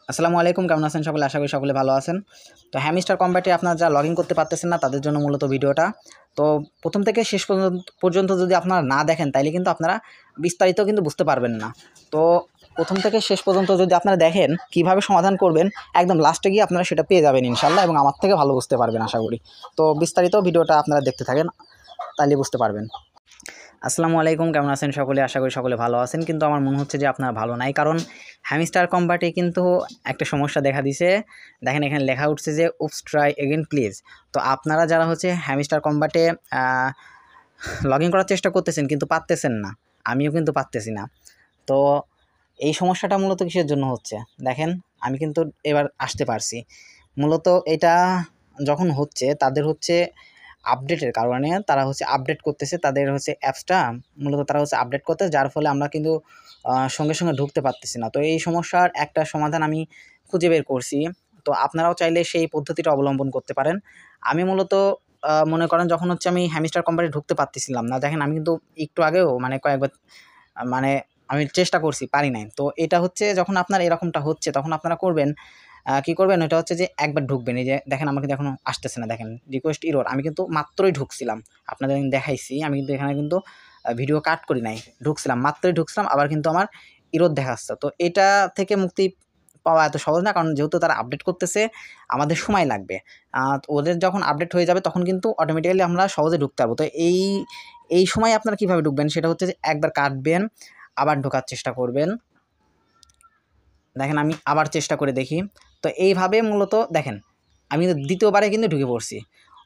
আসসালামু আলাইকুম, কেমন আছেন সকলে? আশা করি সকলে ভালো আছেন। তো হ্যামস্টার কম্ব্যাটে আপনারা যারা লগ ইন করতে পারতেছেন না তাদের জন্য মূলত ভিডিওটা। তো প্রথম থেকে শেষ পর্যন্ত যদি আপনারা না দেখেন তাইলে কিন্তু আপনারা বিস্তারিত কিন্তু বুঝতে পারবেন না। তো প্রথম থেকে শেষ পর্যন্ত যদি আপনারা দেখেন কীভাবে সমাধান করবেন, একদম লাস্টে গিয়ে আপনারা সেটা পেয়ে যাবেন ইনশাআল্লাহ, এবং আমার থেকে ভালো বুঝতে পারবেন আশা করি। তো বিস্তারিত ভিডিওটা আপনারা দেখতে থাকেন, তাইলে বুঝতে পারবেন। আসসালামু আলাইকুম, কেমন আছেন সকলে? আশা করি সকলে ভালো আছেন, কিন্তু আমার মনে হচ্ছে যে আপনারা ভালো নাই। কারণ হ্যামস্টার কম্ব্যাটে কিন্তু একটা সমস্যা দেখা দিছে। দেখেন এখানে লেখা উঠছে যে উপস ট্রাই এগেন প্লিজ। তো আপনারা যারা হচ্ছে হ্যামস্টার কম্ব্যাটে লগ ইন করার চেষ্টা করতেছেন কিন্তু পারতেছেন না, আমিও কিন্তু পারতেছি না। তো এই সমস্যাটা মূলত কিসের জন্য হচ্ছে দেখেন, আমি কিন্তু এবার আসতে পারছি। মূলত এটা যখন হচ্ছে তাদের হচ্ছে আপডেটের কারণে, তারা হচ্ছে আপডেট করতেছে তাদের হচ্ছে অ্যাপসটা, মূলত তারা হচ্ছে আপডেট করতেছে, যার ফলে আমরা কিন্তু সঙ্গে সঙ্গে ঢুকতে পারতেছি না। তো এই সমস্যার একটা সমাধান আমি খুঁজে বের করছি। তো আপনারাও চাইলে সেই পদ্ধতিটা অবলম্বন করতে পারেন। আমি মূলত মনে করেন যখন হচ্ছে আমি হ্যামস্টার কোম্পানি ঢুকতে পারতেছিলাম না, দেখেন আমি কিন্তু একটু আগেও মানে কয়েকবার মানে আমি চেষ্টা করছি, পারি নাই। তো এটা হচ্ছে যখন আপনার এরকমটা হচ্ছে তখন আপনারা করবেন কী করবেন, ওইটা হচ্ছে যে একবার ঢুকবেন। এই যে দেখেন আমার কিন্তু এখনও আসতেছে না, দেখেন রিকোয়েস্ট এরর। আমি কিন্তু মাত্রই ঢুকছিলাম, আপনাদের আমি দেখাইছি। আমি কিন্তু এখানে কিন্তু ভিডিও কাট করি নাই, ঢুকছিলাম, মাত্রই ঢুকছিলাম, আবার কিন্তু আমার এরর দেখাচ্ছে। তো এটা থেকে মুক্তি পাওয়া এত সহজ না, কারণ যেহেতু তারা আপডেট করতেছে আমাদের সময় লাগবে। তো ওদের যখন আপডেট হয়ে যাবে তখন কিন্তু অটোমেটিক্যালি আমরা সহজে ঢুকতে পারবো। তো এই সময় আপনারা কীভাবে ঢুকবেন সেটা হচ্ছে যে একবার কাটবেন, আবার ঢোকার চেষ্টা করবেন। দেখেন আমি আবার চেষ্টা করে দেখি। তো এইভাবে মূলত দেখেন আমি কিন্তু দ্বিতীয়বারে কিন্তু ঢুকে পড়ছি।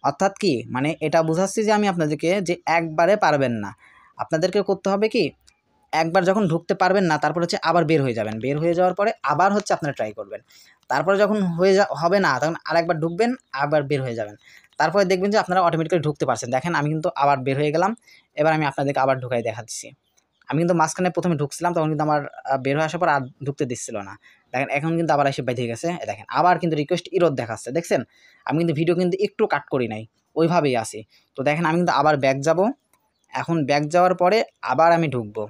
অর্থাৎ কি মানে এটা বোঝাচ্ছি যে আমি আপনাদেরকে যে একবারে পারবেন না। আপনাদেরকে করতে হবে কি, একবার যখন ঢুকতে পারবেন না তারপর হচ্ছে আবার বের হয়ে যাবেন। বের হয়ে যাওয়ার পরে আবার হচ্ছে আপনারা ট্রাই করবেন। তারপরে যখন হবে না তখন আরেকবার ঢুকবেন, আবার বের হয়ে যাবেন। তারপরে দেখবেন যে আপনারা অটোমেটিক্যালি ঢুকতে পারছেন। দেখেন আমি কিন্তু আবার বের হয়ে গেলাম। এবার আমি আপনাদেরকে আবার ঢুকাই দেখাচ্ছি। আমি কিন্তু মাঝখানে প্রথমে ঢুকছিলাম, তখন কিন্তু আমার বের হয়ে আসার পর আর ঢুকতে দিচ্ছিল না। দেখেন এখন কিন্তু আবার এসে বেঁধে গেছে। দেখেন আবার কিন্তু রিকোয়েস্ট এরর দেখাচ্ছে, দেখছেন? আমি কিন্তু ভিডিও কিন্তু একটু কাট করি নাই, ওইভাবেই আছি। তো দেখেন আমি কিন্তু আবার ব্যাক যাব। এখন ব্যাক যাওয়ার পরে আবার আমি ঢুকবো।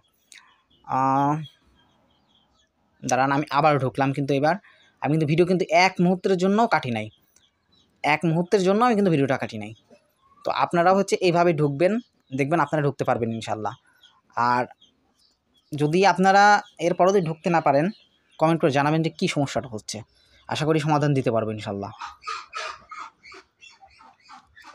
দাঁড়ান, আমি আবার ঢুকলাম, কিন্তু এবার আমি কিন্তু ভিডিও কিন্তু এক মুহূর্তের জন্যও কাটি নাই। এক মুহূর্তের জন্য আমি কিন্তু ভিডিওটা কাটি নাই। তো আপনারাও হচ্ছে এইভাবে ঢুকবেন, দেখবেন আপনারা ঢুকতে পারবেন ইনশাল্লাহ। আর যদি আপনারা এরপরও যদি ঢুকতে না পারেন, কমেন্ট করে জানাবেন যে কী সমস্যাটা হচ্ছে। আশা করি সমাধান দিতে পারবো ইনশাল্লাহ।